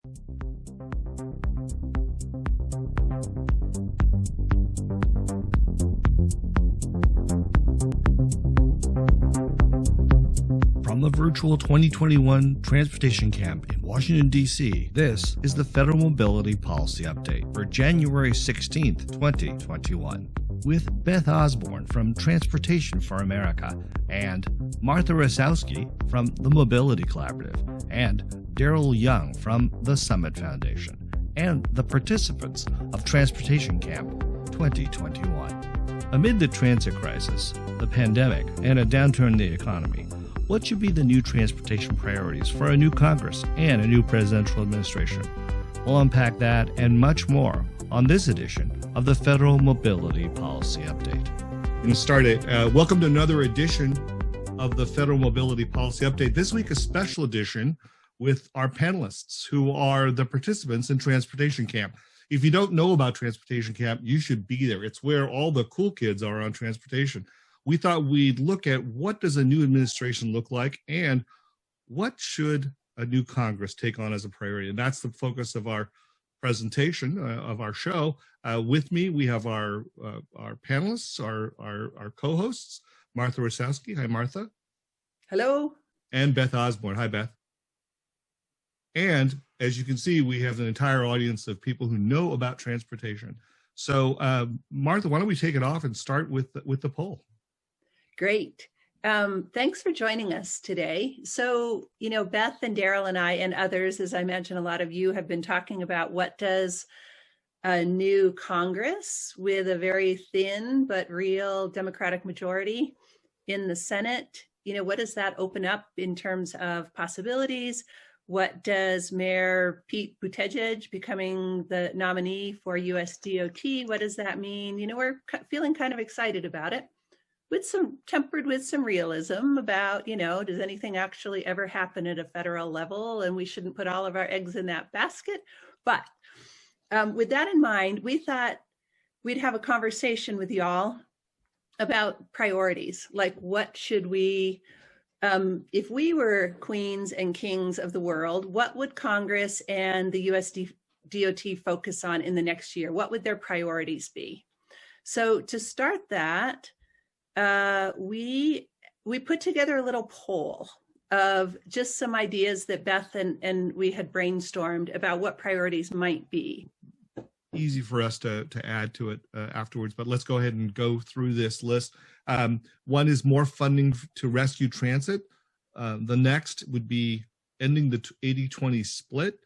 From the virtual 2021 Transportation Camp in Washington, D.C., this is the Federal Mobility Policy Update for January 16th, 2021, with Beth Osborne from Transportation for America and Martha Roskowski from the Mobility Collaborative and Darryl Young from the Summit Foundation and the participants of Transportation Camp 2021. Amid the transit crisis, the pandemic, and a downturn in the economy, what should be the new transportation priorities for a new Congress and a new presidential administration? We'll unpack that and much more on this edition of the Federal Mobility Policy Update. We're going to start it. Welcome to another edition of the Federal Mobility Policy Update. This week, a special edition with our panelists who are the participants in Transportation Camp. If you don't know about Transportation Camp, you should be there. It's where all the cool kids are on transportation. We thought we'd look at what does a new administration look like and what should a new Congress take on as a priority. And that's the focus of our presentation, of our show. With me, we have our panelists, our co-hosts, Martha Roskowski. Hi, Martha. Hello. And Beth Osborne. Hi, Beth. And as you can see, we have an entire audience of people who know about transportation. So, Martha, why don't we take it off and start with the poll? Great. Thanks for joining us today. So, Beth and Darryl and I and others, as I mentioned, a lot of you have been talking about what does a new Congress with a very thin but real Democratic majority in the Senate, what does that open up in terms of possibilities? What does Mayor Pete Buttigieg becoming the nominee for US DOT? What does that mean? We're feeling kind of excited about it. Tempered with some realism about, does anything actually ever happen at a federal level? And we shouldn't put all of our eggs in that basket. But with that in mind, we thought we'd have a conversation with y'all about priorities. Like, what should we, if we were queens and kings of the world, what would Congress and the US DOT focus on in the next year? What would their priorities be? So to start that, we put together a little poll of just some ideas that Beth and we had brainstormed about what priorities might be. Easy for us to add to it afterwards, but let's go ahead and go through this list. One is more funding to rescue transit. The next would be ending the 80-20 split,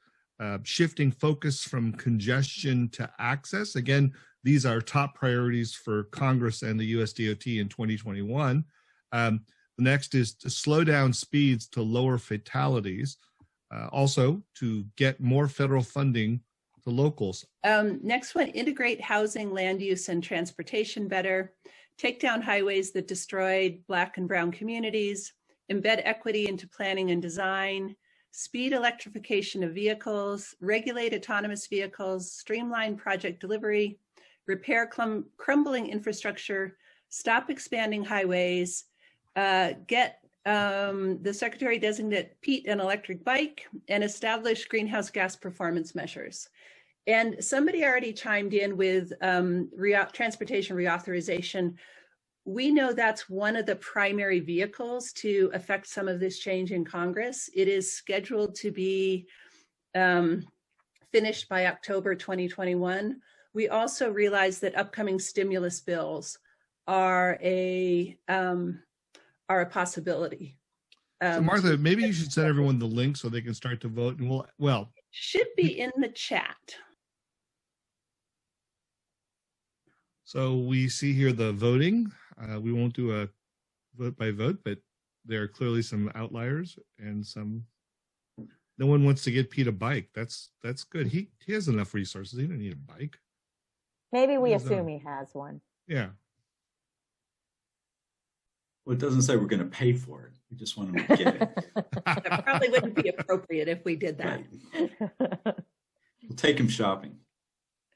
shifting focus from congestion to access. Again, these are top priorities for Congress and the US DOT in 2021. The next is to slow down speeds to lower fatalities. Also, to get more federal funding to locals. Next one, integrate housing, land use, and transportation better. Take down highways that destroyed Black and Brown communities. Embed equity into planning and design. Speed electrification of vehicles. Regulate autonomous vehicles. Streamline project delivery. Repair crumbling infrastructure, stop expanding highways, get the Secretary designate Pete an electric bike, and establish greenhouse gas performance measures. And somebody already chimed in with transportation reauthorization. We know that's one of the primary vehicles to affect some of this change in Congress. It is scheduled to be finished by October 2021. We also realize that upcoming stimulus bills are a possibility. So Martha, maybe you should send everyone the link so they can start to vote. And well, should be in the chat. So we see here the voting. We won't do a vote by vote, but there are clearly some outliers and some. No one wants to get Pete a bike. That's good. He has enough resources. He doesn't need a bike. Maybe we assume he has one. Yeah. Well, it doesn't say we're going to pay for it. We just want him to get it. That probably wouldn't be appropriate if we did that. Right. We'll take him shopping.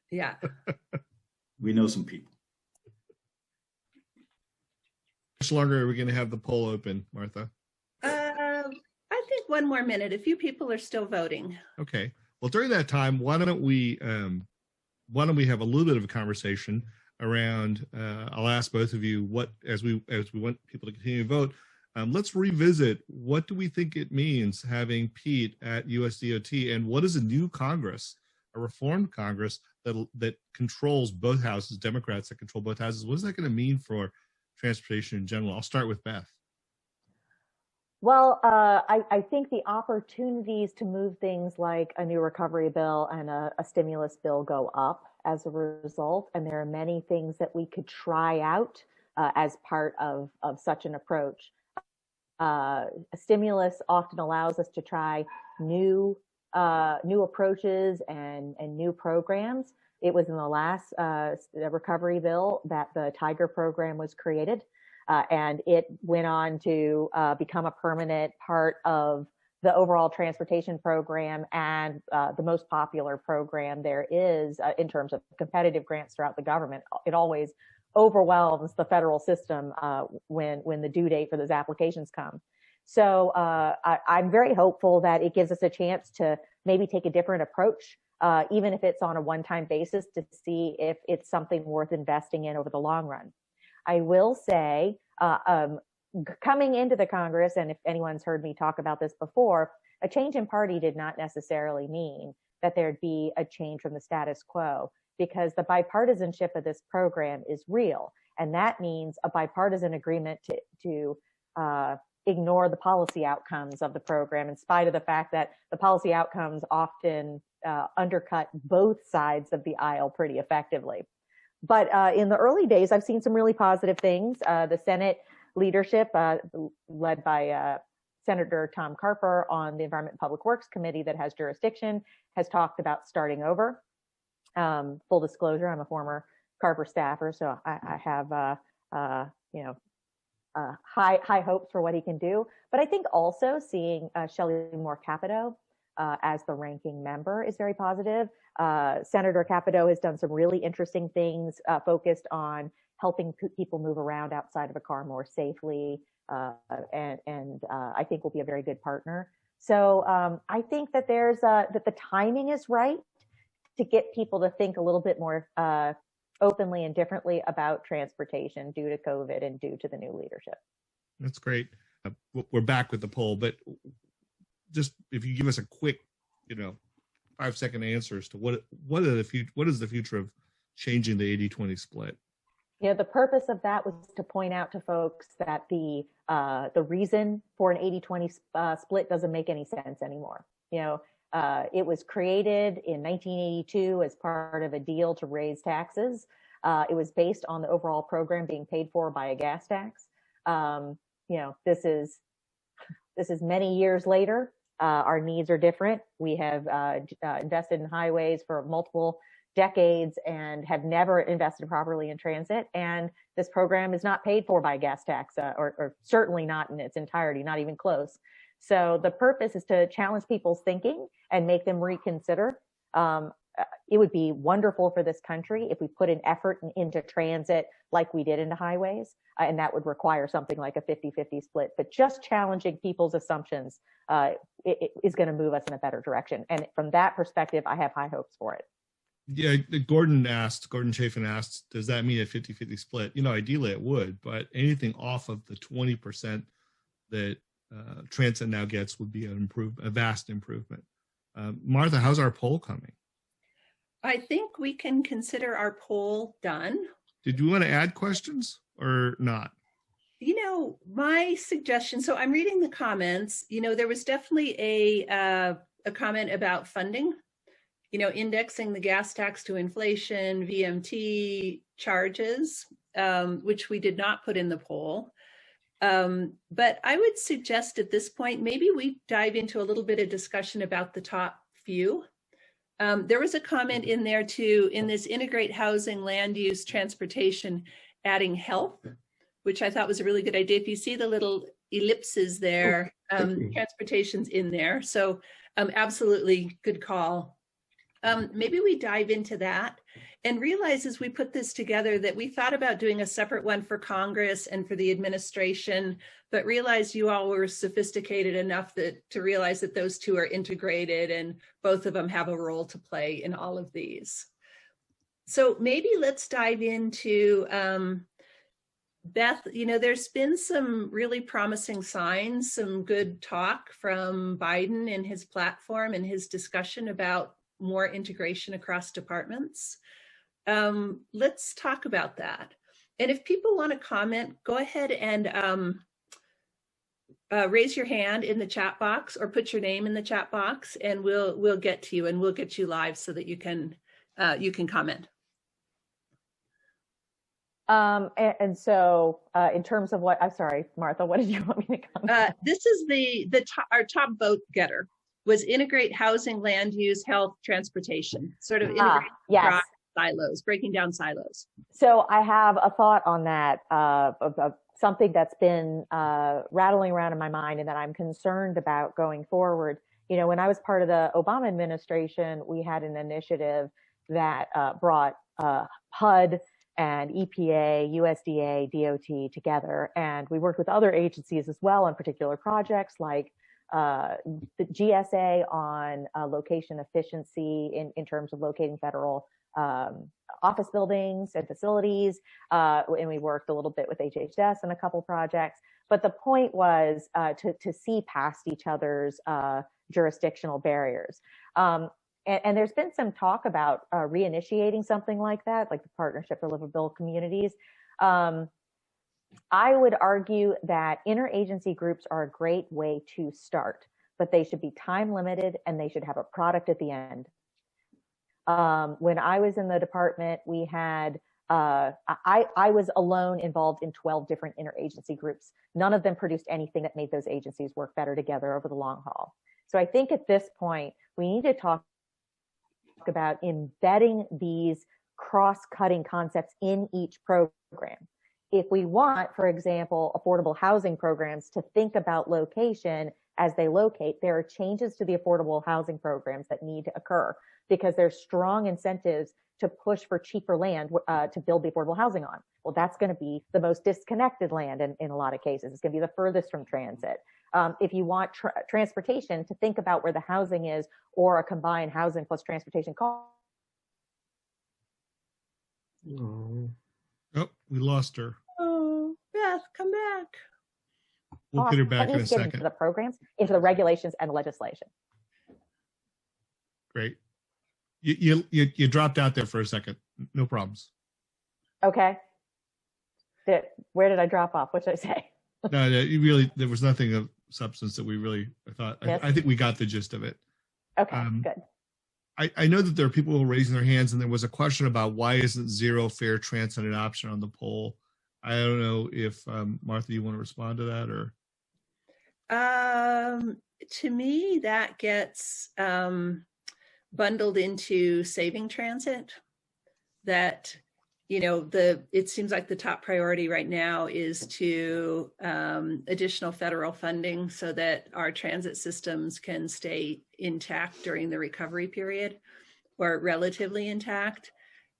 Yeah. We know some people. How much longer are we going to have the poll open, Martha? I think one more minute. A few people are still voting. Okay. Well, during that time, why don't we have a little bit of a conversation around? I'll ask both of you as we want people to continue to vote. Let's revisit, what do we think it means having Pete at USDOT, and what is a new Congress, a reformed Congress that controls both houses, Democrats that control both houses? What is that going to mean for transportation in general? I'll start with Beth. Well, I think the opportunities to move things like a new recovery bill and a stimulus bill go up as a result. And there are many things that we could try out as part of such an approach. A stimulus often allows us to try new approaches and new programs. It was in the last recovery bill that the Tiger program was created. And it went on to become a permanent part of the overall transportation program and the most popular program there is in terms of competitive grants throughout the government. It always overwhelms the federal system when the due date for those applications come. So I'm very hopeful that it gives us a chance to maybe take a different approach, even if it's on a one-time basis, to see if it's something worth investing in over the long run. I will say, coming into the Congress, and if anyone's heard me talk about this before, a change in party did not necessarily mean that there'd be a change from the status quo, because the bipartisanship of this program is real. And that means a bipartisan agreement to ignore the policy outcomes of the program, in spite of the fact that the policy outcomes often undercut both sides of the aisle pretty effectively. But in the early days, I've seen some really positive things. The Senate leadership, led by Senator Tom Carper on the Environment and Public Works Committee that has jurisdiction, has talked about starting over. Full disclosure, I'm a former Carper staffer, so I have high hopes for what he can do. But I think also seeing Shelley Moore Capito as the ranking member is very positive. Senator Capito has done some really interesting things focused on helping people move around outside of a car more safely, and I think will be a very good partner. So I think that that the timing is right to get people to think a little bit more openly and differently about transportation due to COVID and due to the new leadership. That's great. We're back with the poll, but just if you give us a quick, 5-second answers to what is the future of changing the 80-20 split? The purpose of that was to point out to folks that the reason for an 80-20 split doesn't make any sense anymore. It was created in 1982 as part of a deal to raise taxes. It was based on the overall program being paid for by a gas tax. This is many years later. Our needs are different. We have invested in highways for multiple decades and have never invested properly in transit. And this program is not paid for by a gas tax, or certainly not in its entirety, not even close. So the purpose is to challenge people's thinking and make them reconsider. It would be wonderful for this country if we put an effort into transit like we did into highways, and that would require something like a 50-50 split. But just challenging people's assumptions it is going to move us in a better direction. And from that perspective, I have high hopes for it. Yeah, Gordon Chafin asked, does that mean a 50-50 split? Ideally it would, but anything off of the 20% that transit now gets would be a vast improvement. Martha, how's our poll coming? I think we can consider our poll done. Did you want to add questions or not? My suggestion, so I'm reading the comments, there was definitely a comment about funding, indexing the gas tax to inflation, VMT charges, which we did not put in the poll. But I would suggest at this point, maybe we dive into a little bit of discussion about the top few. There was a comment in there too, in this integrate housing, land use, transportation, adding health, which I thought was a really good idea. If you see the little ellipses there, transportation's in there. So absolutely good call. Maybe we dive into that. and realized as we put this together that we thought about doing a separate one for Congress and for the administration, but realized you all were sophisticated enough to realize that those two are integrated and both of them have a role to play in all of these. So maybe let's dive into, Beth, there's been some really promising signs, some good talk from Biden in his platform and his discussion about more integration across departments. Let's talk about that. And if people want to comment, go ahead and raise your hand in the chat box or put your name in the chat box, and we'll get to you, and we'll get you live so that you can comment. So in terms of what, I'm sorry, Martha, what did you want me to comment? This is our top vote getter was integrate housing, land use, health, transportation, sort of integrate yes. silos, breaking down silos. So I have a thought on that of something that's been rattling around in my mind and that I'm concerned about going forward. When I was part of the Obama administration, we had an initiative that brought HUD and EPA, USDA, DOT together. And we worked with other agencies as well on particular projects like the GSA on location efficiency in terms of locating federal office buildings and facilities. And we worked a little bit with HHS on a couple projects. But the point was to see past each other's jurisdictional barriers. And there's been some talk about reinitiating something like that, like the Partnership for Livable Communities. I would argue that interagency groups are a great way to start, but they should be time limited and they should have a product at the end. When I was in the department, we had, I was alone involved in 12 different interagency groups. None of them produced anything that made those agencies work better together over the long haul. So I think at this point, we need to talk about embedding these cross-cutting concepts in each program. If we want, for example, affordable housing programs to think about location as they locate, there are changes to the affordable housing programs that need to occur because there's strong incentives to push for cheaper land to build the affordable housing on. Well, that's going to be the most disconnected land in a lot of cases. It's going to be the furthest from transit. If you want transportation, to think about where the housing is or a combined housing plus transportation cost. Oh, we lost her. Oh, Beth, come back. We'll get her back in a second. Into the programs, into the regulations and the legislation. Great. You dropped out there for a second. No problems. Okay. Where did I drop off? What should I say? No, there was nothing of substance that we really thought. Yes. I think we got the gist of it. Okay, good. I know that there are people who are raising their hands, and there was a question about why isn't zero fare transit an option on the poll. I don't know if Martha, you want to respond to that, or? To me, that gets bundled into saving transit. That it seems like the top priority right now is to additional federal funding so that our transit systems can stay intact during the recovery period, or relatively intact.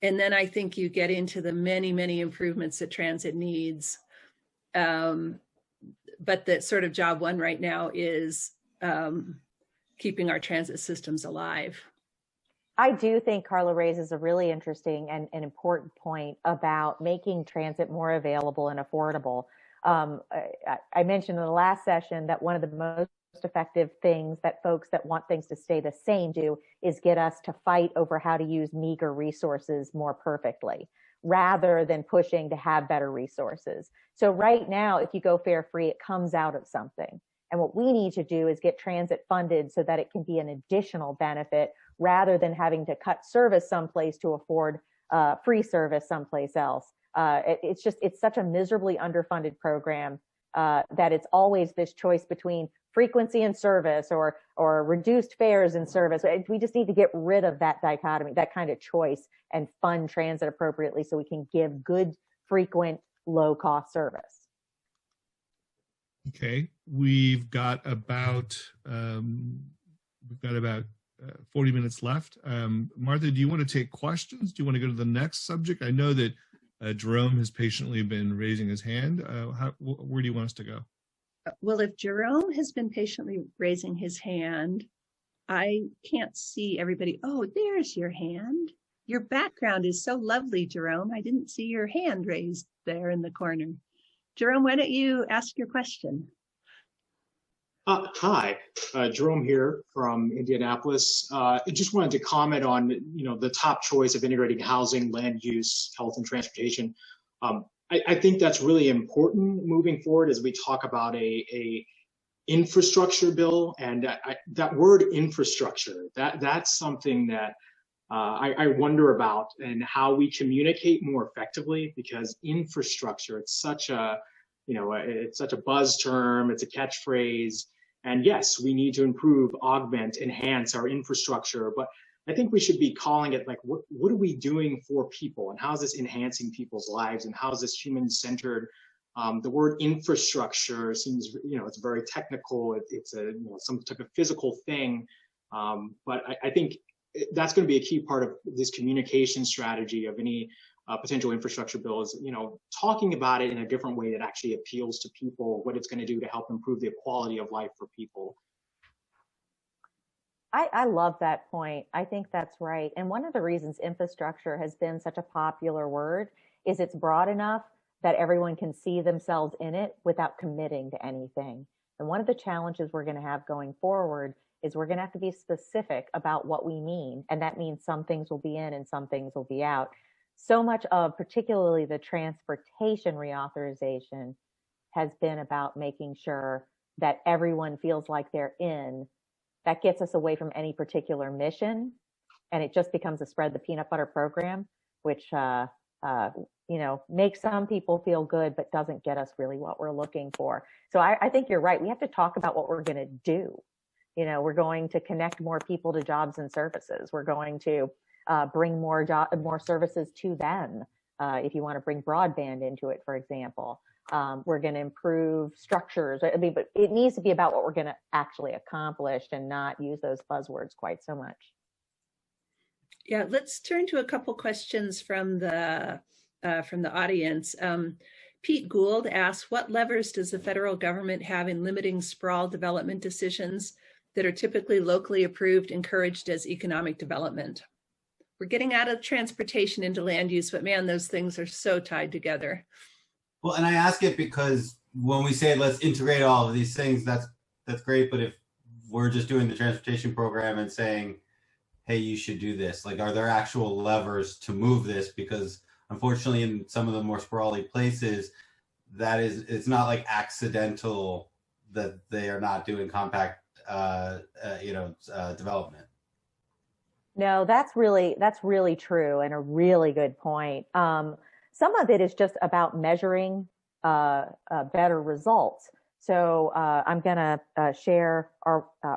And then I think you get into the many, many improvements that transit needs. But that sort of job one right now is keeping our transit systems alive. I do think Carla raises a really interesting and important point about making transit more available and affordable. I mentioned in the last session that one of the most effective things that folks that want things to stay the same do is get us to fight over how to use meager resources more perfectly, rather than pushing to have better resources. So right now, if you go fare free, it comes out of something. And what we need to do is get transit funded so that it can be an additional benefit rather than having to cut service someplace to afford free service someplace else. It's such a miserably underfunded program that it's always this choice between frequency and service or reduced fares and service. We just need to get rid of that dichotomy, that kind of choice, and fund transit appropriately so we can give good, frequent, low-cost service. Okay, we've got about 40 minutes left. Martha, do you want to take questions? Do you want to go to the next subject? I know that Jerome has patiently been raising his hand. Where do you want us to go? Well, if Jerome has been patiently raising his hand, I can't see everybody. Oh, there's your hand. Your background is so lovely, Jerome. I didn't see your hand raised there in the corner. Jerome, why don't you ask your question? Hi, Jerome here from Indianapolis. I just wanted to comment on, the top choice of integrating housing, land use, health, and transportation. I think that's really important moving forward as we talk about a infrastructure bill, and that word infrastructure, that's something that I wonder about, and how we communicate more effectively, because infrastructure, it's such a buzz term, it's a catchphrase. And yes, we need to improve, augment, enhance our infrastructure, but I think we should be calling it like, what are we doing for people, and how is this enhancing people's lives, and how is this human-centered? The word infrastructure seems, it's very technical. It's some type of physical thing, but I think that's going to be a key part of this communication strategy of any potential infrastructure bill, is talking about it in a different way that actually appeals to people, what it's going to do to help improve the quality of life for people. I love that point. I think that's right. And one of the reasons infrastructure has been such a popular word is it's broad enough that everyone can see themselves in it without committing to anything. And one of the challenges we're going to have going forward is we're going to have to be specific about what we mean. And that means some things will be in and some things will be out. So much of particularly the transportation reauthorization has been about making sure that everyone feels like they're in. That gets us away from any particular mission, and it just becomes a spread the peanut butter program, which makes some people feel good, but doesn't get us really what we're looking for. So I think you're right. We have to talk about what we're going to do. We're going to connect more people to jobs and services. We're going to bring more services to them. If you want to bring broadband into it, for example. We're going to improve structures. But it needs to be about what we're going to actually accomplish and not use those buzzwords quite so much. Yeah, let's turn to a couple questions from the audience. Pete Gould asks, what levers does the federal government have in limiting sprawl development decisions that are typically locally approved, encouraged as economic development? We're getting out of transportation into land use, but man, those things are so tied together. Well, and I ask it because when we say let's integrate all of these things, that's great. But if we're just doing the transportation program and saying, hey, you should do this, like, are there actual levers to move this? Because unfortunately, in some of the more sprawly places, it's not like accidental that they are not doing compact, development. No, that's really true, and a really good point. Some of it is just about measuring better results. So I'm going to share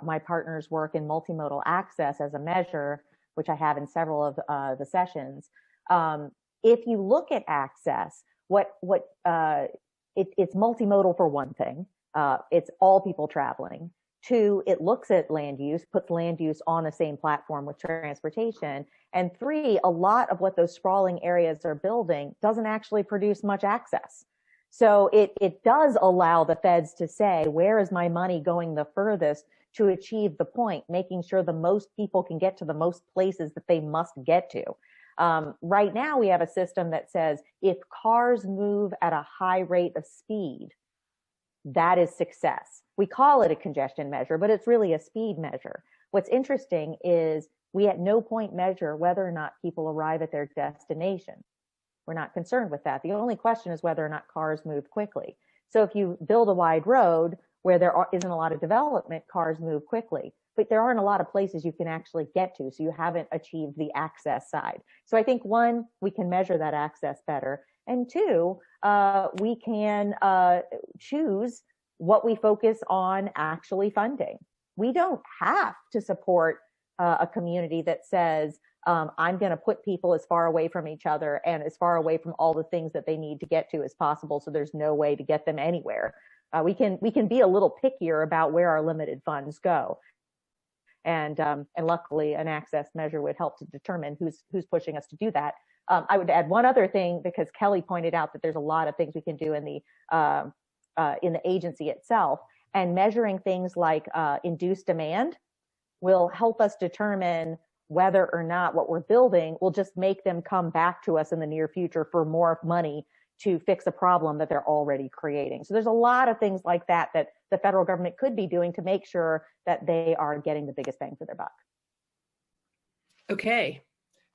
my partner's work in multimodal access as a measure, which I have in several of the sessions. If you look at access, it's multimodal for one thing. It's all people traveling. Two, it looks at land use, puts land use on the same platform with transportation. And three, a lot of what those sprawling areas are building doesn't actually produce much access. So it does allow the feds to say, where is my money going the furthest to achieve the point, making sure the most people can get to the most places that they must get to. Right now, we have a system that says if cars move at a high rate of speed, that is success. We call it a congestion measure, but it's really a speed measure. What's interesting is we at no point measure whether or not people arrive at their destination. We're not concerned with that. The only question is whether or not cars move quickly. So if you build a wide road where there isn't a lot of development, cars move quickly. But there aren't a lot of places you can actually get to, so you haven't achieved the access side. So I think, one, we can measure that access better. And two, we can choose what we focus on actually funding. We don't have to support a community that says, I'm going to put people as far away from each other and as far away from all the things that they need to get to as possible, so there's no way to get them anywhere. We can be a little pickier about where our limited funds go. And luckily, an access measure would help to determine who's pushing us to do that. I would add one other thing, because Kelly pointed out that there's a lot of things we can do in the agency itself, and measuring things like induced demand will help us determine whether or not what we're building will just make them come back to us in the near future for more money to fix a problem that they're already creating. So there's a lot of things like that that the federal government could be doing to make sure that they are getting the biggest bang for their buck. Okay.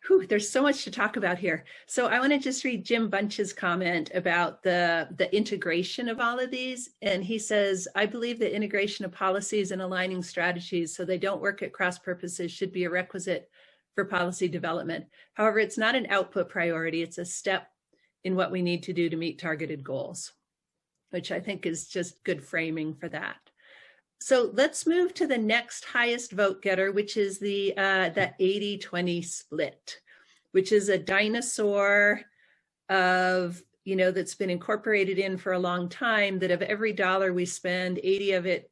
Whew, there's so much to talk about here. So I want to just read Jim Bunch's comment about the integration of all of these. And he says, I believe the integration of policies and aligning strategies so they don't work at cross purposes should be a requisite for policy development. However, it's not an output priority. It's a step in what we need to do to meet targeted goals, which I think is just good framing for that. So let's move to the next highest vote getter, which is the 80-20 split, which is a dinosaur of, that's been incorporated in for a long time, that of every dollar we spend, 80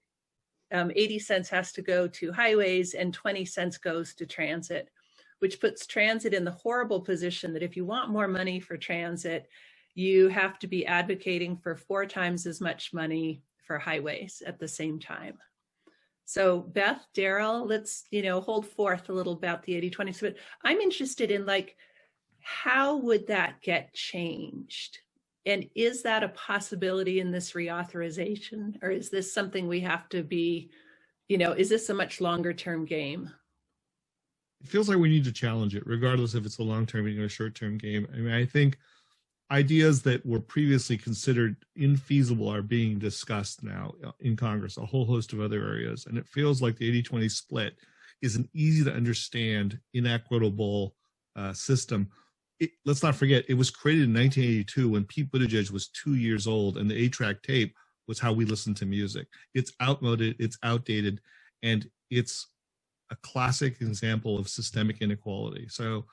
cents has to go to highways and 20 cents goes to transit, which puts transit in the horrible position that if you want more money for transit, you have to be advocating for 4 times as much money for highways at the same time. So Beth, Darryl, let's, hold forth a little about the 80-20 split. I'm interested in how would that get changed? And is that a possibility in this reauthorization? Or is this something we have to be, is this a much longer term game? It feels like we need to challenge it, regardless if it's a long-term or a short-term game. I mean, I think ideas that were previously considered infeasible are being discussed now in Congress, a whole host of other areas. And it feels like the 80-20 split is an easy to understand, inequitable system. Let's not forget, it was created in 1982 when Pete Buttigieg was 2 years old, and the 8-track tape was how we listened to music. It's outmoded, it's outdated, and it's a classic example of systemic inequality. So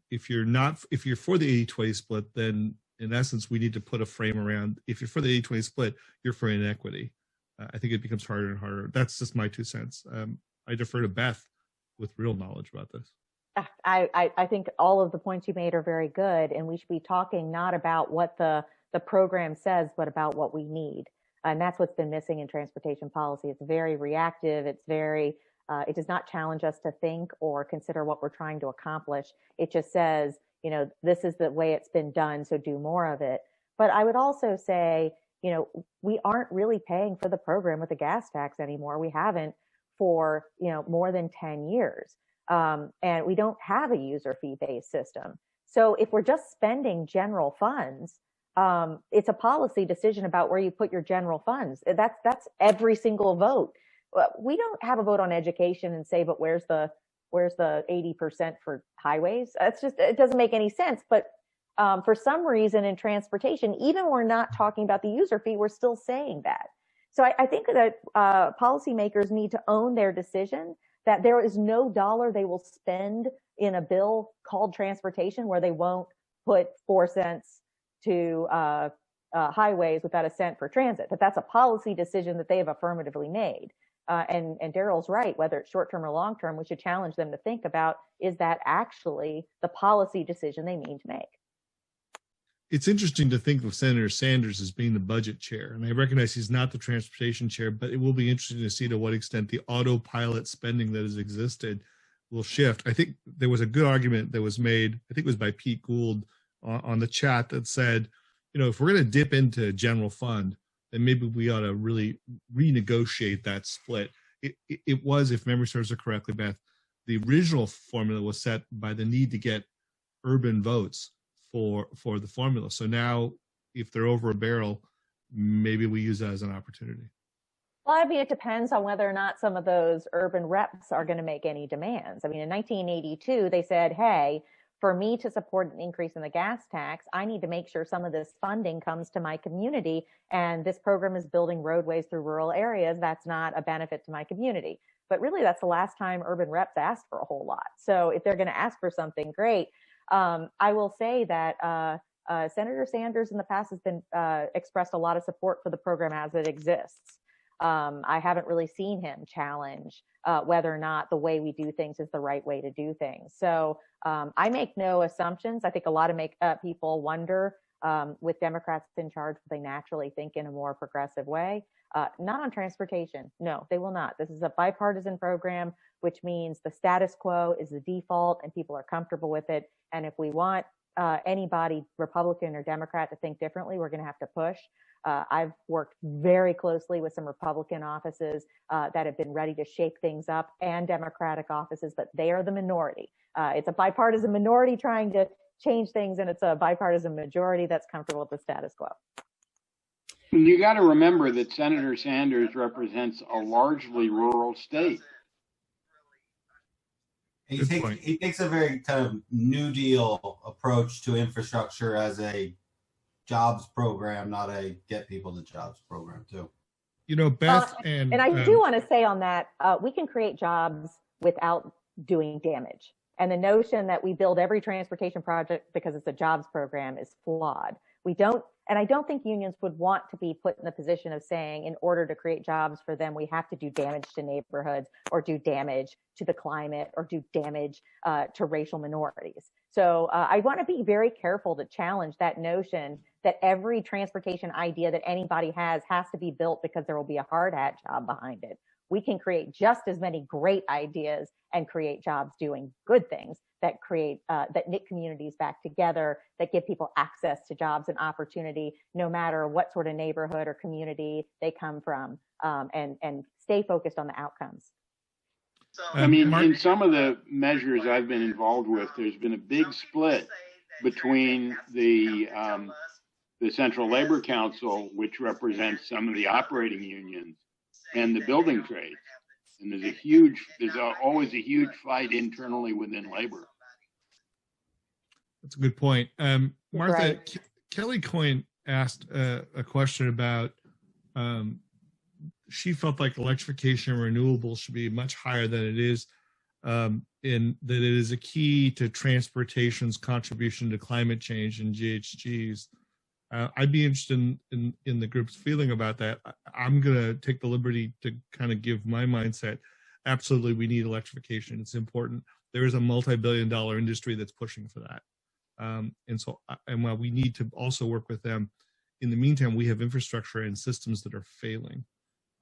if you're for the 80-20 split, then in essence, we need to put a frame around, if you're for the 80-20 split, you're for inequity. I think it becomes harder and harder. That's just my 2 cents. I defer to Beth with real knowledge about this. I think all of the points you made are very good, and we should be talking not about what the program says, but about what we need. And that's what's been missing in transportation policy. It's very reactive. It's very it does not challenge us to think or consider what we're trying to accomplish. It just says, this is the way it's been done, so do more of it. But I would also say, we aren't really paying for the program with the gas tax anymore. We haven't for, more than 10 years. And we don't have a user fee-based system. So if we're just spending general funds, it's a policy decision about where you put your general funds. That's every single vote. We don't have a vote on education and say, but where's the 80% for highways? It doesn't make any sense. But for some reason in transportation, even we're not talking about the user fee, we're still saying that. So I think that policymakers need to own their decision that there is no dollar they will spend in a bill called transportation where they won't put 4 cents to highways without a cent for transit. That's a policy decision that they have affirmatively made. And Darryl's right, whether it's short-term or long-term, we should challenge them to think about, is that actually the policy decision they mean to make? It's interesting to think of Senator Sanders as being the budget chair. And I recognize he's not the transportation chair, but it will be interesting to see to what extent the autopilot spending that has existed will shift. I think there was a good argument that was made, I think it was by Pete Gould on the chat, that said, if we're going to dip into general fund, then maybe we ought to really renegotiate that split. It was, if memory serves it correctly, Beth, the original formula was set by the need to get urban votes for the formula. So now, if they're over a barrel, maybe we use that as an opportunity. Well, I mean, it depends on whether or not some of those urban reps are going to make any demands. I mean, in 1982, they said, hey, for me to support an increase in the gas tax, I need to make sure some of this funding comes to my community. And this program is building roadways through rural areas. That's not a benefit to my community. But really, that's the last time urban reps asked for a whole lot. So if they're going to ask for something, great. I will say that Senator Sanders in the past has been expressed a lot of support for the program as it exists. I haven't really seen him challenge whether or not the way we do things is the right way to do things. So I make no assumptions. I think a lot of people wonder, with Democrats in charge, will they naturally think in a more progressive way? Not on transportation. No, they will not. This is a bipartisan program, which means the status quo is the default and people are comfortable with it. And if we want anybody, Republican or Democrat, to think differently, we're going to have to push. I've worked very closely with some Republican offices that have been ready to shake things up, and Democratic offices, but they are the minority. It's a bipartisan minority trying to change things, and it's a bipartisan majority that's comfortable with the status quo. You got to remember that Senator Sanders represents a largely rural state. He takes a very kind of New Deal approach to infrastructure as a jobs program, not a get people to jobs program too. You know, Beth and I do want to say on that, we can create jobs without doing damage. And the notion that we build every transportation project because it's a jobs program is flawed. We don't, and I don't think unions would want to be put in the position of saying, in order to create jobs for them, we have to do damage to neighborhoods or do damage to the climate or do damage to racial minorities. So I want to be very careful to challenge that notion that every transportation idea that anybody has to be built because there will be a hard hat job behind it. We can create just as many great ideas and create jobs doing good things that create, that knit communities back together, that give people access to jobs and opportunity, no matter what sort of neighborhood or community they come from, and stay focused on the outcomes. I mean, in some of the measures I've been involved with, there's been a big split between the Central Labor Council, which represents some of the operating unions, and the building trades. And there's always a huge fight internally within labor. That's a good point. Martha, Right. Kelly Coyne asked a question about, she felt like electrification and renewables should be much higher than it is, in that it is a key to transportation's contribution to climate change and GHGs. I'd be interested in the group's feeling about that. I'm going to take the liberty to kind of give my mindset. Absolutely, we need electrification. It's important. There is a multi-billion-dollar industry that's pushing for that. And while we need to also work with them, in the meantime, we have infrastructure and systems that are failing.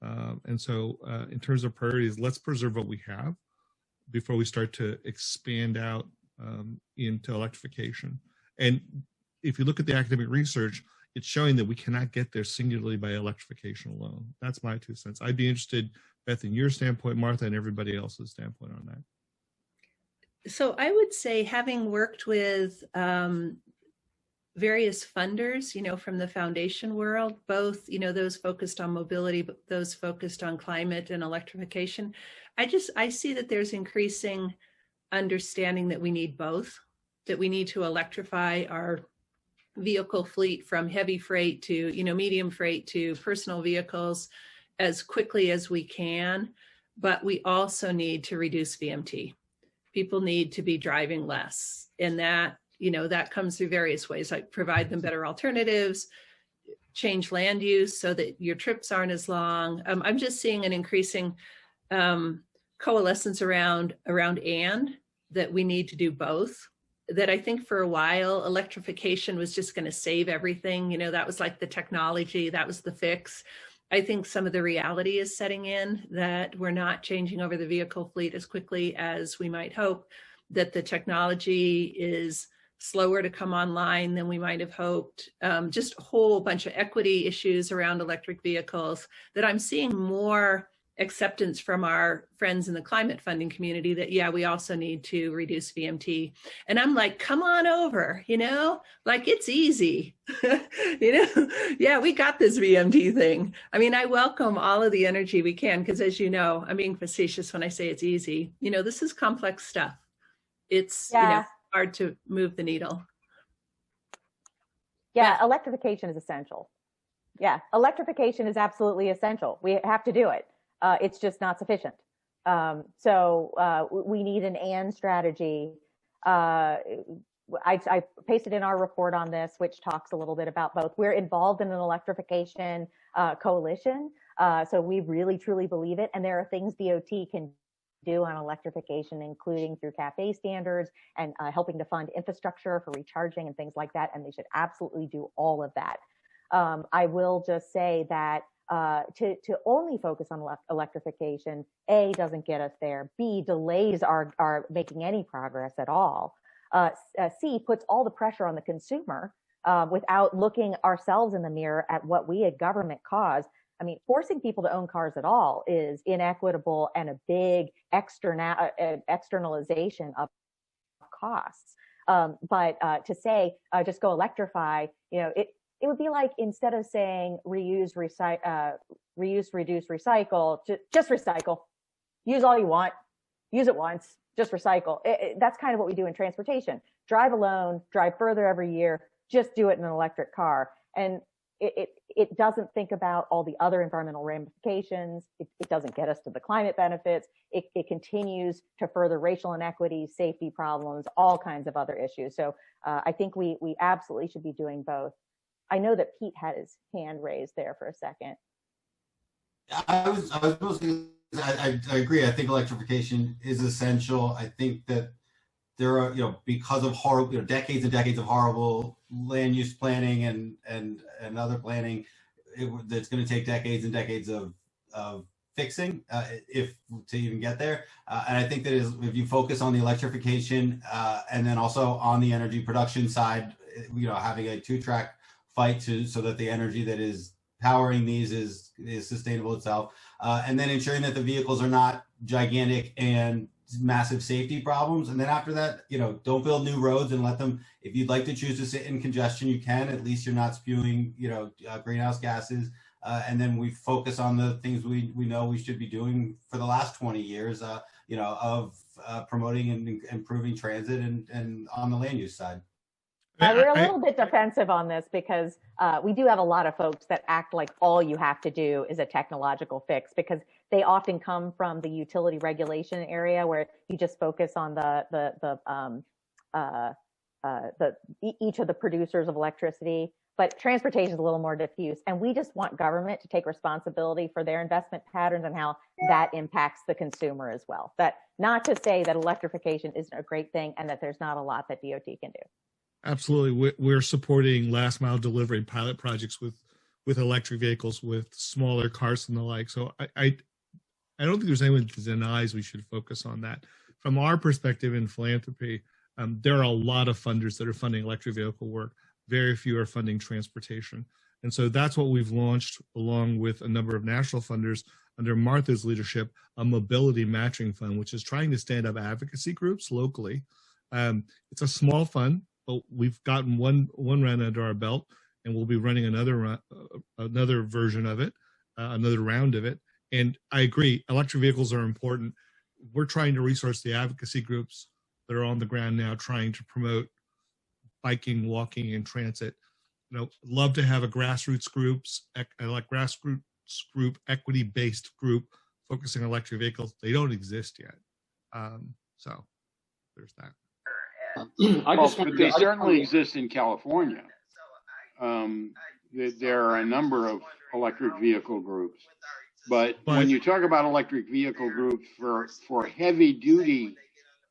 And so in terms of priorities, let's preserve what we have before we start to expand out into electrification. And if you look at the academic research, it's showing that we cannot get there singularly by electrification alone. That's my 2 cents. I'd be interested, Beth, in your standpoint, Martha, and everybody else's standpoint on that. So I would say, having worked with various funders, you know, from the foundation world, both, you know, those focused on mobility, but those focused on climate and electrification, I see that there's increasing understanding that we need both, that we need to electrify our vehicle fleet from heavy freight to, you know, medium freight to personal vehicles as quickly as we can. But we also need to reduce VMT. People need to be driving less. And that, you know, that comes through various ways, like provide them better alternatives, change land use so that your trips aren't as long. I'm just seeing an increasing coalescence around and that we need to do both. That I think for a while, electrification was just going to save everything. You know, that was like the technology, that was the fix. I think some of the reality is setting in, that we're not changing over the vehicle fleet as quickly as we might hope, that the technology is slower to come online than we might have hoped. Just a whole bunch of equity issues around electric vehicles, that I'm seeing more acceptance from our friends in the climate funding community that, yeah, we also need to reduce VMT. And I'm like, come on over, you know, like it's easy, you know, yeah, we got this VMT thing. I mean, I welcome all of the energy we can, because as you know, I'm being facetious when I say it's easy. You know, this is complex stuff. It's you know, hard to move the needle. Yeah, electrification is essential. Yeah, electrification is absolutely essential. We have to do it. It's just not sufficient. So we need an and strategy. I pasted in our report on this, which talks a little bit about both. We're involved in an electrification coalition. So we really, truly believe it. And there are things DOT can do on electrification, including through CAFE standards and helping to fund infrastructure for recharging and things like that. And they should absolutely do all of that. I will just say that to only focus on electrification, A, doesn't get us there. B, delays are making any progress at all. C, puts all the pressure on the consumer without looking ourselves in the mirror at what we at government cause. I mean, forcing people to own cars at all is inequitable and a big externalization of costs. But to say, just go electrify, it would be like, instead of saying reuse, reduce, recycle, just recycle. Use all you want. Use it once. Just recycle. That's kind of what we do in transportation. Drive alone, drive further every year, just do it in an electric car. And it doesn't think about all the other environmental ramifications. It doesn't get us to the climate benefits. It continues to further racial inequities, safety problems, all kinds of other issues. So I think we absolutely should be doing both. I know that Pete had his hand raised there for a second. I agree. I think electrification is essential. I think that there are, because of horrible, decades and decades of horrible land use planning and other planning, it's going to take decades and decades of fixing if to even get there. And I think that if you focus on the electrification and then also on the energy production side, having a two-track fight so that the energy that is powering these is sustainable itself, and then ensuring that the vehicles are not gigantic and massive safety problems. And then after that, don't build new roads and let them, if you'd like to choose to sit in congestion, you can. At least you're not spewing, greenhouse gases. And then we focus on the things we know we should be doing for the last 20 years, of promoting and improving transit and on the land use side. We're a little bit defensive on this because we do have a lot of folks that act like all you have to do is a technological fix, because they often come from the utility regulation area where you just focus on each of the producers of electricity. But transportation is a little more diffuse, and we just want government to take responsibility for their investment patterns and how that impacts the consumer as well. That, not to say that electrification isn't a great thing and that there's not a lot that DOT can do. Absolutely. We're supporting last mile delivery pilot projects with electric vehicles, with smaller cars and the like. So I don't think there's anyone that denies we should focus on that. From our perspective in philanthropy, there are a lot of funders that are funding electric vehicle work. Very few are funding transportation. And so that's what we've launched, along with a number of national funders under Martha's leadership, a mobility matching fund, which is trying to stand up advocacy groups locally. It's a small fund, but we've gotten one round under our belt, and we'll be running another version of it, another round of it. And I agree, electric vehicles are important. We're trying to resource the advocacy groups that are on the ground now, trying to promote biking, walking, and transit. Love to have a grassroots group, equity-based group focusing on electric vehicles. They don't exist yet. So there's that. But they certainly exist in California. There are a number of electric vehicle groups. But when you talk about electric vehicle groups for heavy duty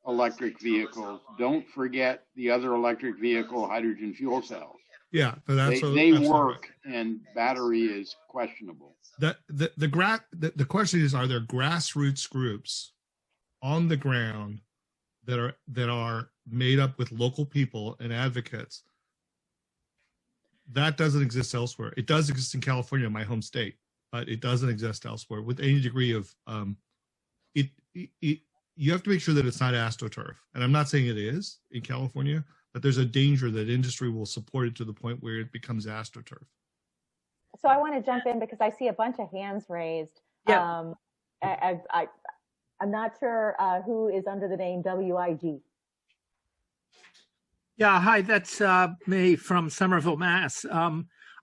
electric vehicles, don't forget the other electric vehicle hydrogen fuel cells. Yeah, they work, and battery is questionable. The question is, are there grassroots groups on the ground that are made up with local people and advocates? That doesn't exist elsewhere. It does exist in California, my home state, but it doesn't exist elsewhere with any degree of you have to make sure that it's not AstroTurf. And I'm not saying it is in California, but there's a danger that industry will support it to the point where it becomes AstroTurf. So I want to jump in because I see a bunch of hands raised. Yeah. I'm not sure who is under the name WIG. Yeah, hi, that's me from Somerville, Mass.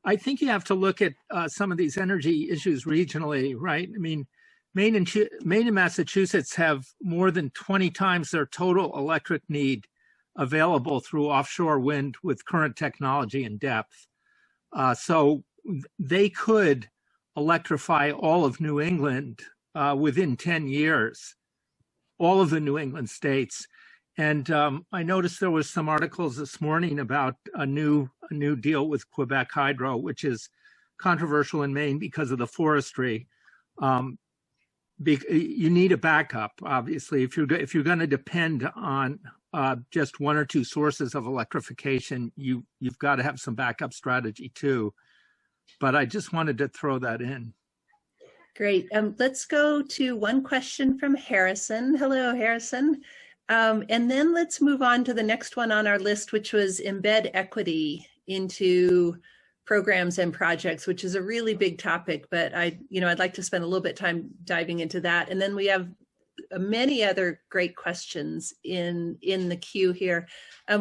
I think you have to look at some of these energy issues regionally, right? I mean, Maine and Massachusetts have more than 20 times their total electric need available through offshore wind with current technology and depth. So they could electrify all of New England within 10 years. all of the New England states. And I noticed there was some articles this morning about a new deal with Quebec Hydro, which is controversial in Maine because of the forestry. You need a backup, obviously, if you're going to depend on just one or two sources of electrification. You've got to have some backup strategy too. But I just wanted to throw that in. Great. Let's go to one question from Harrison. Hello, Harrison. And then let's move on to the next one on our list, which was embed equity into programs and projects, which is a really big topic, but I'd like to spend a little bit of time diving into that. And then we have many other great questions in the queue here.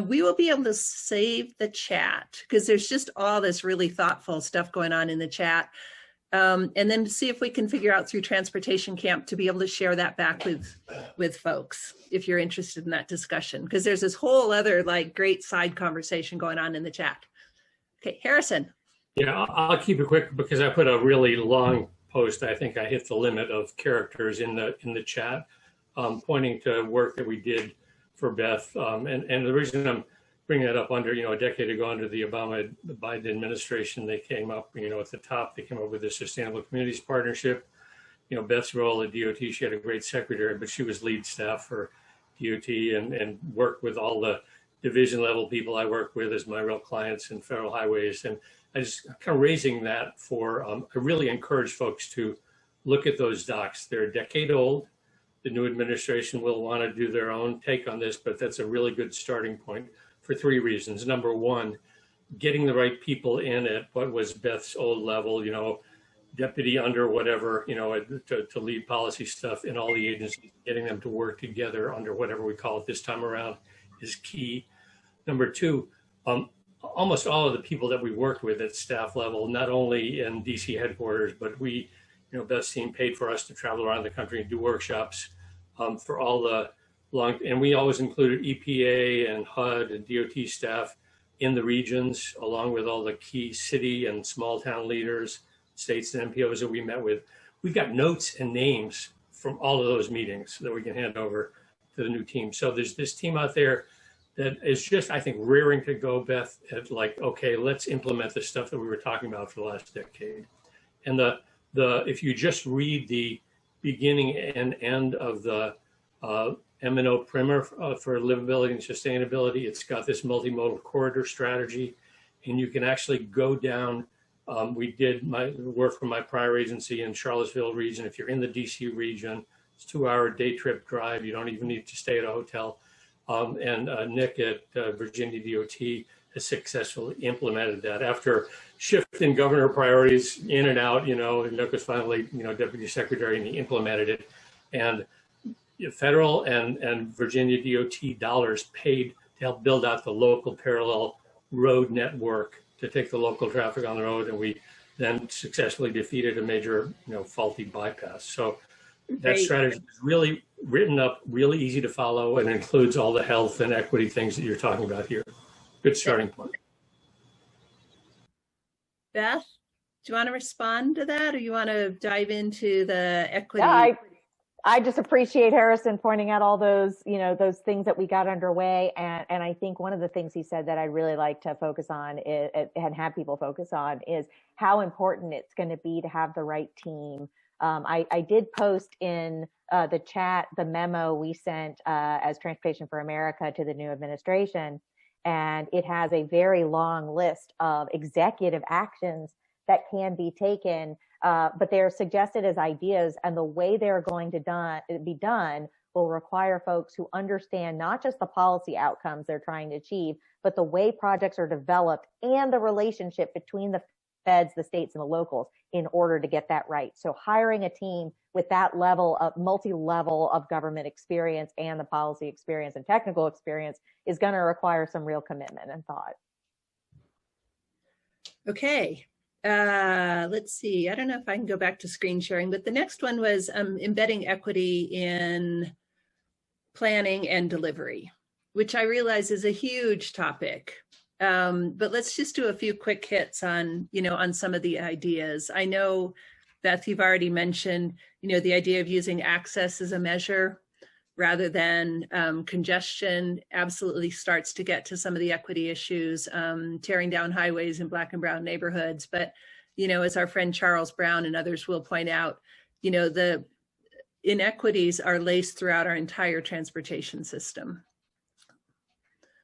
We will be able to save the chat because there's just all this really thoughtful stuff going on in the chat. And then see if we can figure out through Transportation Camp to be able to share that back with folks if you're interested in that discussion, because there's this whole other great side conversation going on in the chat. Okay, Harrison. Yeah, I'll keep it quick because I put a really long post. I think I hit the limit of characters in the chat, pointing to work that we did for Beth. And the reason I'm bringing that up a decade ago under the Biden administration, they came up, at the top, they came up with the Sustainable Communities Partnership. Beth's role at DOT, she had a great secretary, but she was lead staff for DOT and worked with all the division level people I work with as my real clients in federal highways. And I just kind of raising that for, I really encourage folks to look at those docs. They're a decade old. The new administration will want to do their own take on this, but that's a really good starting point for three reasons. Number one, getting the right people in at what was Beth's old level, deputy under whatever, to lead policy stuff in all the agencies, getting them to work together under whatever we call it this time around is key. Number two, almost all of the people that we worked with at staff level, not only in DC headquarters, but we, Beth's team paid for us to travel around the country and do workshops for all the and we always included EPA and HUD and DOT staff in the regions, along with all the key city and small town leaders, states and MPOs that we met with. We've got notes and names from all of those meetings that we can hand over to the new team. So there's this team out there that is just, I think, rearing to go, Beth, at okay, let's implement the stuff that we were talking about for the last decade. And if you just read the beginning and end of the M&O primer for livability and sustainability, it's got this multimodal corridor strategy, and you can actually go down. We did my work from my prior agency in Charlottesville region. If you're in the DC region, it's a 2-hour day trip drive. You don't even need to stay at a hotel. And Nick at Virginia DOT has successfully implemented that after shifting governor priorities in and out. Nick was finally deputy secretary, and he implemented it. And federal and Virginia DOT dollars paid to help build out the local parallel road network to take the local traffic on the road, and we then successfully defeated a major, faulty bypass. So that strategy is really written up, really easy to follow, and includes all the health and equity things that you're talking about here. Good starting point. Beth, do you want to respond to that, or you want to dive into the equity? Yeah, I just appreciate Harrison pointing out all those, those things that we got underway. And I think one of the things he said that I'd really like to focus on and have people focus on is how important it's going to be to have the right team. I did post in the chat the memo we sent as Transportation for America to the new administration. And it has a very long list of executive actions that can be taken, but they're suggested as ideas, and the way they're going to be done will require folks who understand not just the policy outcomes they're trying to achieve, but the way projects are developed and the relationship between the feds, the states, and the locals in order to get that right. So hiring a team with that level of multi-level of government experience and the policy experience and technical experience is going to require some real commitment and thought. Okay. Let's see. I don't know if I can go back to screen sharing, but the next one was embedding equity in planning and delivery, which I realize is a huge topic. But let's just do a few quick hits on, on some of the ideas. I know, Beth, you've already mentioned, the idea of using access as a measure rather than congestion, absolutely starts to get to some of the equity issues, tearing down highways in Black and brown neighborhoods. But, as our friend Charles Brown and others will point out, the inequities are laced throughout our entire transportation system.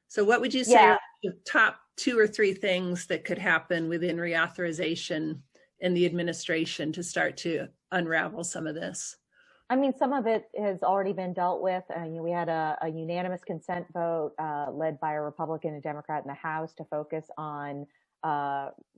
So what would you say are the top 2 or 3 things that could happen within reauthorization and the administration to start to unravel some of this? I mean, some of it has already been dealt with. We had a unanimous consent vote led by a Republican and Democrat in the House to focus on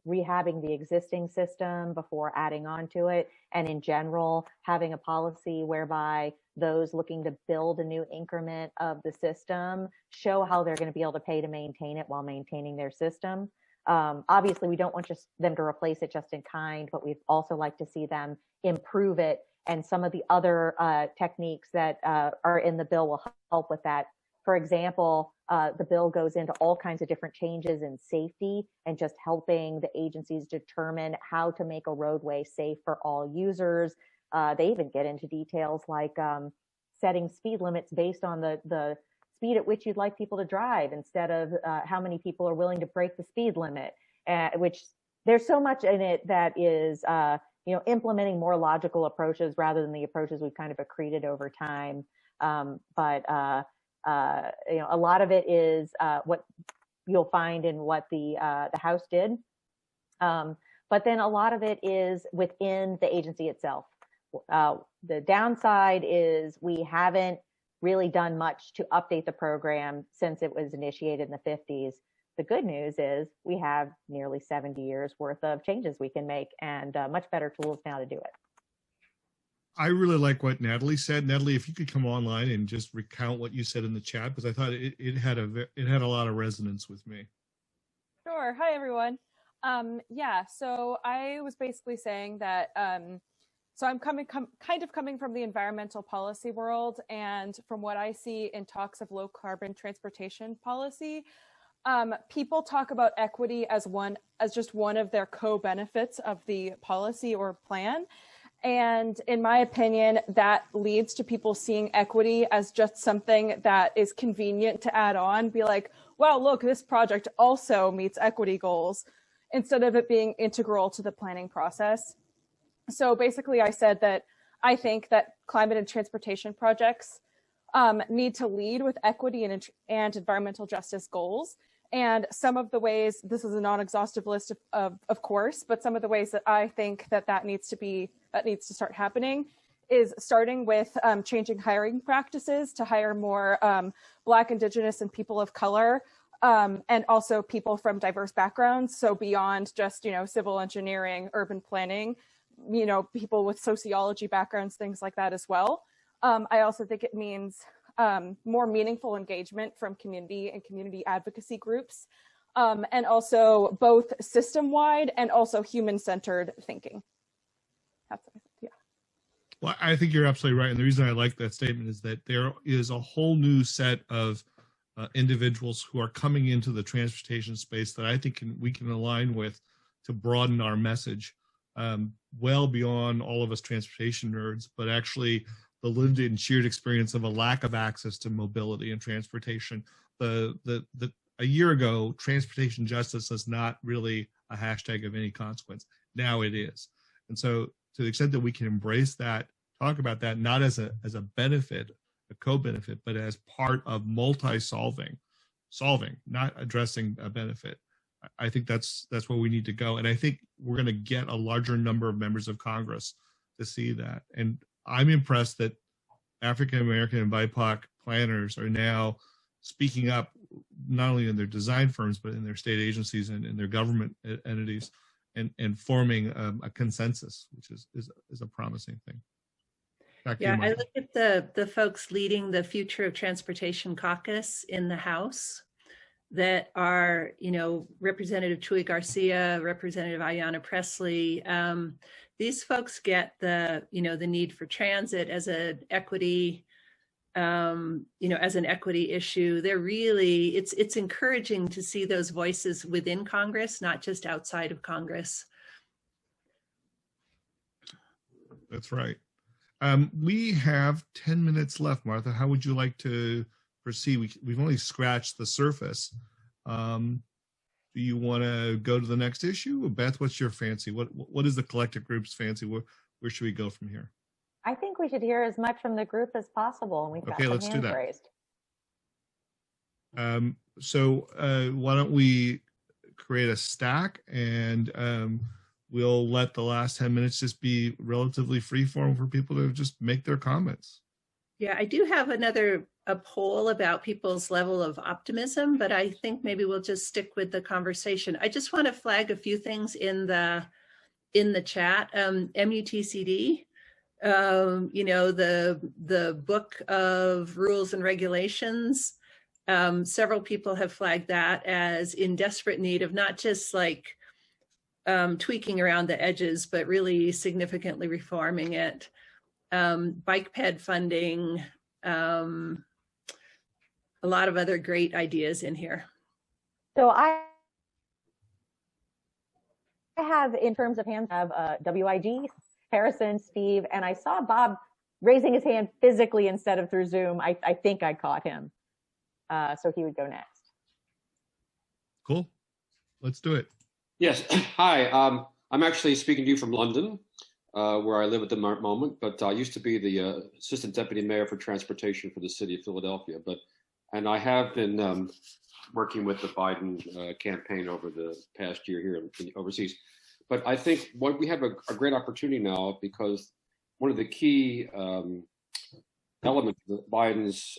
rehabbing the existing system before adding on to it. And in general, having a policy whereby those looking to build a new increment of the system show how they're going to be able to pay to maintain it while maintaining their system. Obviously, we don't want just them to replace it just in kind, but we'd also like to see them improve it. And some of the other techniques that are in the bill will help with that. For example, the bill goes into all kinds of different changes in safety and just helping the agencies determine how to make a roadway safe for all users. They even get into details like setting speed limits based on the speed at which you'd like people to drive instead of how many people are willing to break the speed limit, which there's so much in it that is implementing more logical approaches rather than the approaches we've kind of accreted over time. But a lot of it is what you'll find in what the House did. But then a lot of it is within the agency itself. The downside is we haven't really done much to update the program since it was initiated in the 50s. The good news is we have nearly 70 years worth of changes we can make and much better tools now to do it. I really like what Natalie said. Natalie, if you could come online and just recount what you said in the chat, because I thought it had a lot of resonance with me. Sure. Hi, everyone. So I was basically saying that, so I'm kind of coming from the environmental policy world, and from what I see in talks of low carbon transportation policy, people talk about equity as just one of their co-benefits of the policy or plan. And in my opinion, that leads to people seeing equity as just something that is convenient to add on, be like, wow, look, this project also meets equity goals, instead of it being integral to the planning process. So basically I said that I think that climate and transportation projects need to lead with equity and environmental justice goals. And some of the ways, this is a non-exhaustive list of course, but some of the ways that I think that needs to start happening is starting with changing hiring practices to hire more Black, Indigenous, and people of color, and also people from diverse backgrounds. So beyond just, civil engineering, urban planning, people with sociology backgrounds, things like that as well. I also think it means more meaningful engagement from community and community advocacy groups, and also both system-wide and also human-centered thinking. That's what I think, yeah. Well, I think you're absolutely right. And the reason I like that statement is that there is a whole new set of individuals who are coming into the transportation space that I think we can align with to broaden our message well beyond all of us transportation nerds, but actually the lived and shared experience of a lack of access to mobility and transportation. A year ago, transportation justice was not really a hashtag of any consequence. Now it is. And so to the extent that we can embrace that, talk about that, not as a benefit, a co-benefit, but as part of solving, not addressing a benefit. I think that's where we need to go. And I think we're going to get a larger number of members of Congress to see that. And I'm impressed that African-American and BIPOC planners are now speaking up, not only in their design firms, but in their state agencies and in their government entities, and forming a consensus, which is a promising thing. Yeah, I look at the folks leading the Future of Transportation Caucus in the House that are, Representative Chuy Garcia, Representative Ayanna Pressley. These folks get the need for transit as an equity, as an equity issue. They're really, it's encouraging to see those voices within Congress, not just outside of Congress. That's right. We have 10 minutes left, Martha. How would you like to proceed? We've only scratched the surface. Do you want to go to the next issue? Beth, what's your fancy? What is the collective group's fancy? Where should we go from here? I think we should hear as much from the group as possible, and we've got let's do hands that. raised. So why don't we create a stack, and we'll let the last 10 minutes just be relatively free form for people to just make their comments. Yeah, I do have a poll about people's level of optimism, but I think maybe we'll just stick with the conversation. I just want to flag a few things in the chat. MUTCD, the book of rules and regulations. Several people have flagged that as in desperate need of not just like tweaking around the edges, but really significantly reforming it. Bike ped funding, a lot of other great ideas in here. So I have, in terms of hands, have WIG, Harrison, Steve, and I saw Bob raising his hand physically instead of through Zoom. I think I caught him. So he would go next. Cool. Let's do it. Yes. Hi. I'm actually speaking to you from London, where I live at the moment, but I used to be the Assistant Deputy Mayor for Transportation for the City of Philadelphia. And I have been working with the Biden campaign over the past year here overseas. But I think what we have a great opportunity now, because one of the key elements of Biden's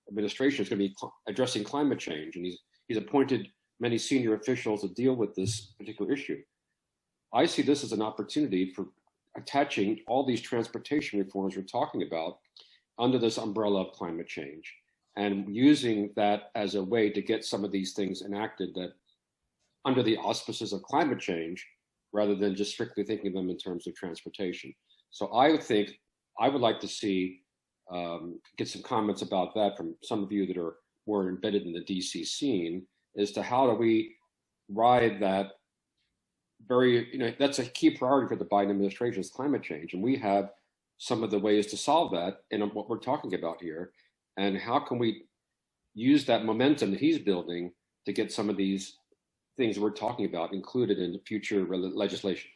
administration is going to be addressing climate change, and he's appointed many senior officials to deal with this particular issue. I see this as an opportunity for attaching all these transportation reforms we're talking about under this umbrella of climate change, and using that as a way to get some of these things enacted that under the auspices of climate change, rather than just strictly thinking of them in terms of transportation. So I think I would like to see, get some comments about that from some of you that are more embedded in the DC scene, as to how do we ride that that's a key priority for the Biden administration is climate change. And we have some of the ways to solve that in what we're talking about here. And how can we use that momentum that he's building to get some of these things we're talking about included in the future legislation?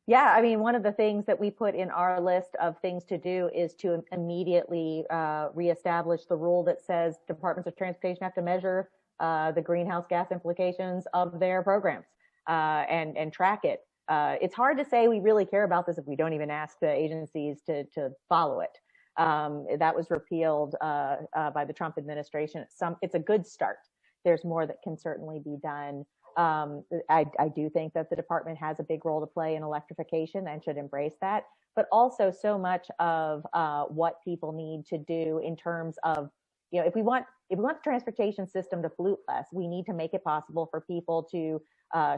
Yeah, I mean, one of the things that we put in our list of things to do is to immediately reestablish the rule that says departments of transportation have to measure the greenhouse gas implications of their programs and track it. It's hard to say we really care about this if we don't even ask the agencies to follow it. That was repealed by the Trump administration. It's a good start. There's more that can certainly be done. I do think that the department has a big role to play in electrification and should embrace that, but also so much of what people need to do in terms of, if we want the transportation system to pollute less, we need to make it possible for people to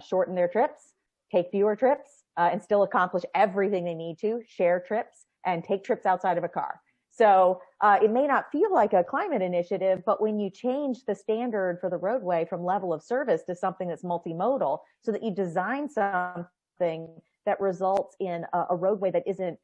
shorten their trips, take fewer trips, and still accomplish everything they need to, share trips, and take trips outside of a car. So it may not feel like a climate initiative, but when you change the standard for the roadway from level of service to something that's multimodal, so that you design something that results in a roadway that isn't,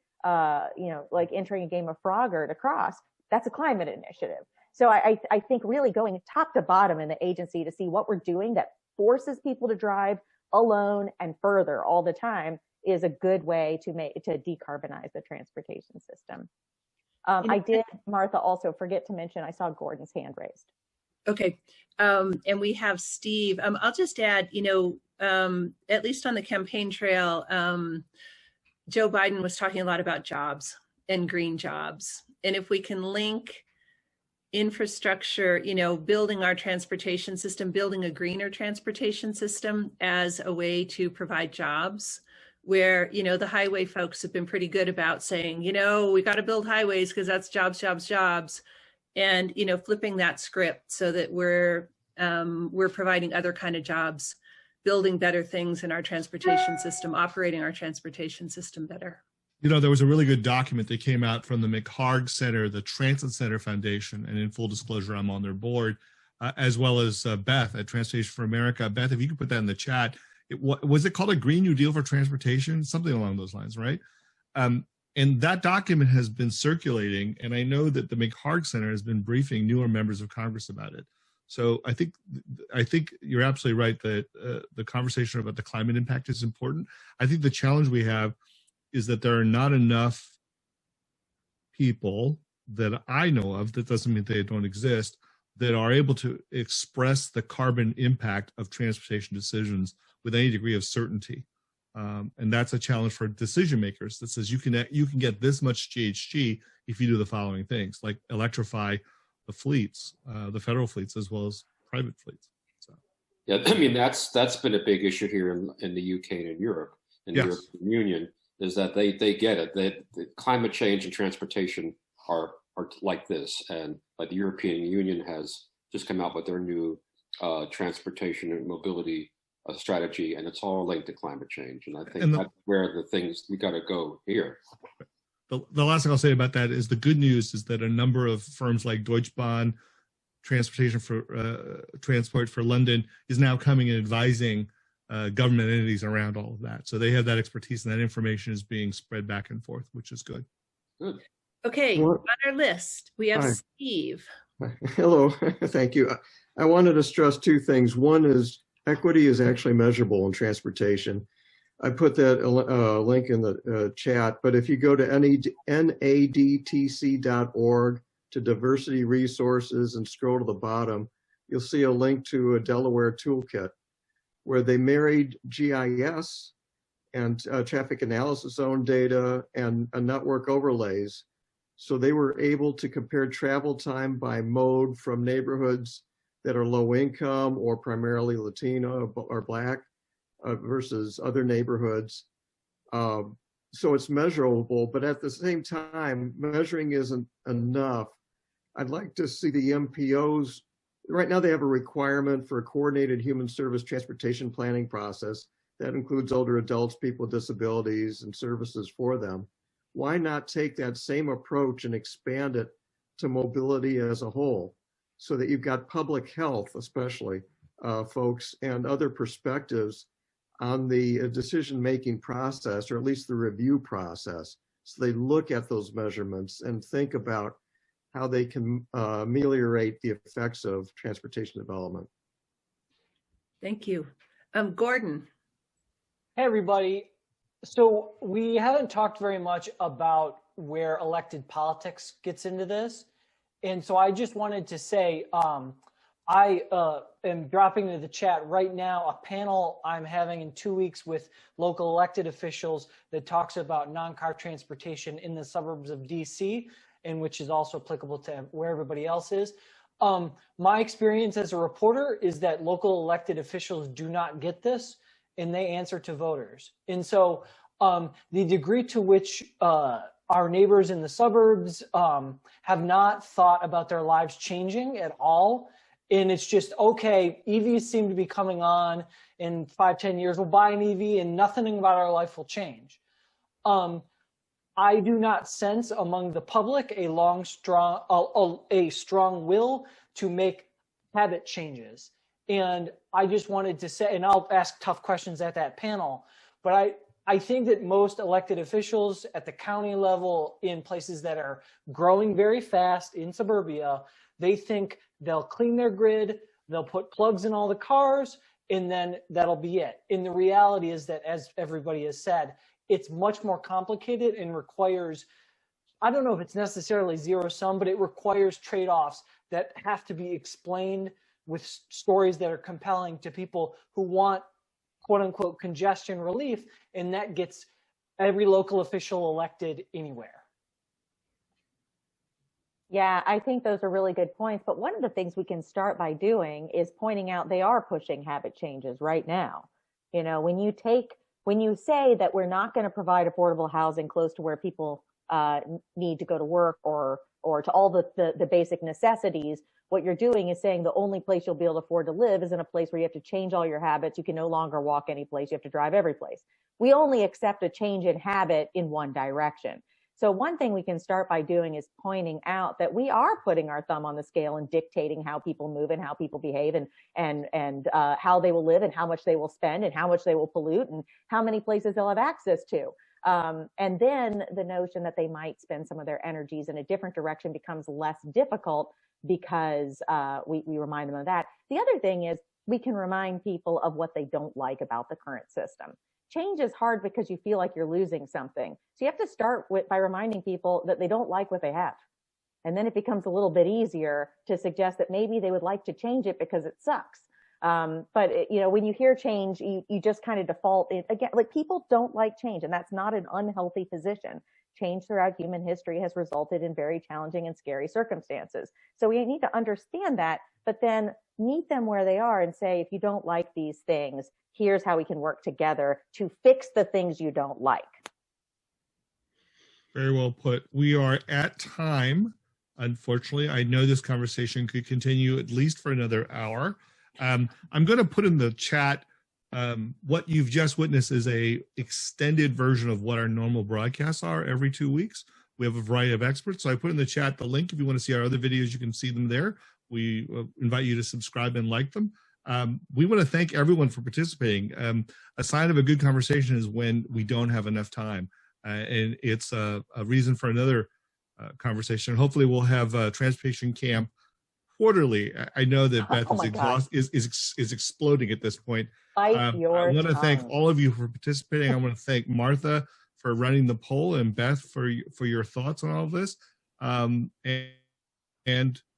like entering a game of Frogger to cross, that's a climate initiative. So I think really going top to bottom in the agency to see what we're doing that forces people to drive alone and further all the time is a good way to decarbonize the transportation system. I did, Martha, also forget to mention, I saw Gordon's hand raised. Okay. And we have Steve. I'll just add, at least on the campaign trail, Joe Biden was talking a lot about jobs and green jobs. And if we can link infrastructure, building our transportation system, building a greener transportation system as a way to provide jobs, where, the highway folks have been pretty good about saying, we got to build highways because that's jobs, jobs, jobs. And, flipping that script so that we're providing other kind of jobs, building better things in our transportation system, operating our transportation system better. There was a really good document that came out from the McHarg Center, the Transit Center Foundation, and in full disclosure, I'm on their board, as well as Beth at Transportation for America. Beth, if you could put that in the chat. Was it called a Green New Deal for Transportation? Something along those lines, right? And that document has been circulating, and I know that the McHarg Center has been briefing newer members of Congress about it. So I think you're absolutely right that the conversation about the climate impact is important. I think the challenge we have is that there are not enough people that I know of, that doesn't mean they don't exist, that are able to express the carbon impact of transportation decisions with any degree of certainty. And that's a challenge for decision makers that says you can get this much GHG if you do the following things, like electrify the fleets, the federal fleets, as well as private fleets. So. Yeah, I mean, that's been a big issue here in the UK and in Europe, in the European Union, is that they get it. The climate change and transportation are like this. And like the European Union has just come out with their new transportation and mobility strategy, and it's all linked to climate change. And I think that's where the things we got to go here. The last thing I'll say about that is the good news is that a number of firms like Deutsche Bahn, Transport for London, is now coming and advising government entities around all of that. So they have that expertise, and that information is being spread back and forth, which is good. Good. Okay, on our list, we have Steve. Hello, thank you. I wanted to stress two things. One is equity is actually measurable in transportation. I put that link in the chat, but if you go to nadtc.org to diversity resources and scroll to the bottom, you'll see a link to a Delaware toolkit where they married GIS and traffic analysis zone data and network overlays. So they were able to compare travel time by mode from neighborhoods that are low income or primarily Latino or Black versus other neighborhoods. So it's measurable, but at the same time, measuring isn't enough. I'd like to see the MPOs, right now they have a requirement for a coordinated human service transportation planning process that includes older adults, people with disabilities, and services for them. Why not take that same approach and expand it to mobility as a whole, so that you've got public health, especially folks, and other perspectives on the decision-making process, or at least the review process. So they look at those measurements and think about how they can ameliorate the effects of transportation development. Thank you. Gordon. Hey, everybody. So we haven't talked very much about where elected politics gets into this. And so I just wanted to say, I am dropping into the chat right now a panel I'm having in 2 weeks with local elected officials that talks about non-car transportation in the suburbs of DC, and which is also applicable to where everybody else is. My experience as a reporter is that local elected officials do not get this, and they answer to voters. And so the degree to which our neighbors in the suburbs have not thought about their lives changing at all. And it's just, okay, EVs seem to be coming on in 5-10 years, we'll buy an EV and nothing about our life will change. I do not sense among the public a strong will to make habit changes. And I just wanted to say, and I'll ask tough questions at that panel, but I think that most elected officials at the county level in places that are growing very fast in suburbia, they think they'll clean their grid, they'll put plugs in all the cars, and then that'll be it. And the reality is that, as everybody has said, it's much more complicated and requires, I don't know if it's necessarily zero sum, but it requires trade-offs that have to be explained with stories that are compelling to people who want quote unquote congestion relief, and that gets every local official elected anywhere. Yeah, I think those are really good points. But one of the things we can start by doing is pointing out they are pushing habit changes right now. You know, when you say that we're not going to provide affordable housing close to where people need to go to work or to all the basic necessities, what you're doing is saying the only place you'll be able to afford to live is in a place where you have to change all your habits. You can no longer walk any place. You have to drive every place. We only accept a change in habit in one direction. So one thing we can start by doing is pointing out that we are putting our thumb on the scale and dictating how people move and how people behave and how they will live and how much they will spend and how much they will pollute and how many places they'll have access to. And then the notion that they might spend some of their energies in a different direction becomes less difficult because we remind them of that. The other thing is we can remind people of what they don't like about the current system. Change is hard because you feel like you're losing something. So you have to start by reminding people that they don't like what they have. And then it becomes a little bit easier to suggest that maybe they would like to change it because it sucks. But when you hear change, you just kind of default in, again, like people don't like change, and that's not an unhealthy position. Change throughout human history has resulted in very challenging and scary circumstances. So we need to understand that, but then meet them where they are and say, if you don't like these things, here's how we can work together to fix the things you don't like. Very well put. We are at time. Unfortunately, I know this conversation could continue at least for another hour. I'm going to put in the chat what you've just witnessed is a extended version of what our normal broadcasts are every 2 weeks. We have a variety of experts. So I put in the chat the link. If you want to see our other videos, you can see them there. We invite you to subscribe and like them. We want to thank everyone for participating. A sign of a good conversation is when we don't have enough time. And it's a reason for another conversation. Hopefully we'll have Transportation Camp quarterly. I know that Beth is exploding at this point. I want to thank all of you for participating. I want to thank Martha for running the poll and Beth for your thoughts on all of this. And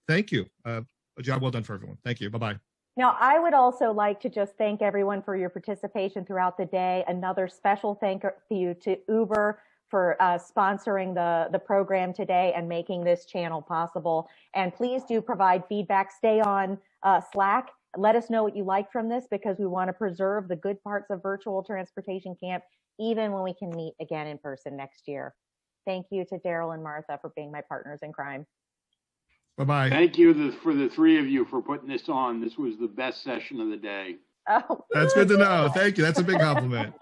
thank you. A job well done for everyone. Thank you. Bye-bye. Now, I would also like to just thank everyone for your participation throughout the day. Another special thank you to Uber for sponsoring the program today and making this channel possible. And please do provide feedback. Stay on Slack. Let us know what you like from this, because we want to preserve the good parts of virtual transportation camp, even when we can meet again in person next year. Thank you to Darryl and Martha for being my partners in crime. Bye-bye. Thank you for the three of you for putting this on. This was the best session of the day. Oh, that's good to know. Thank you. That's a big compliment.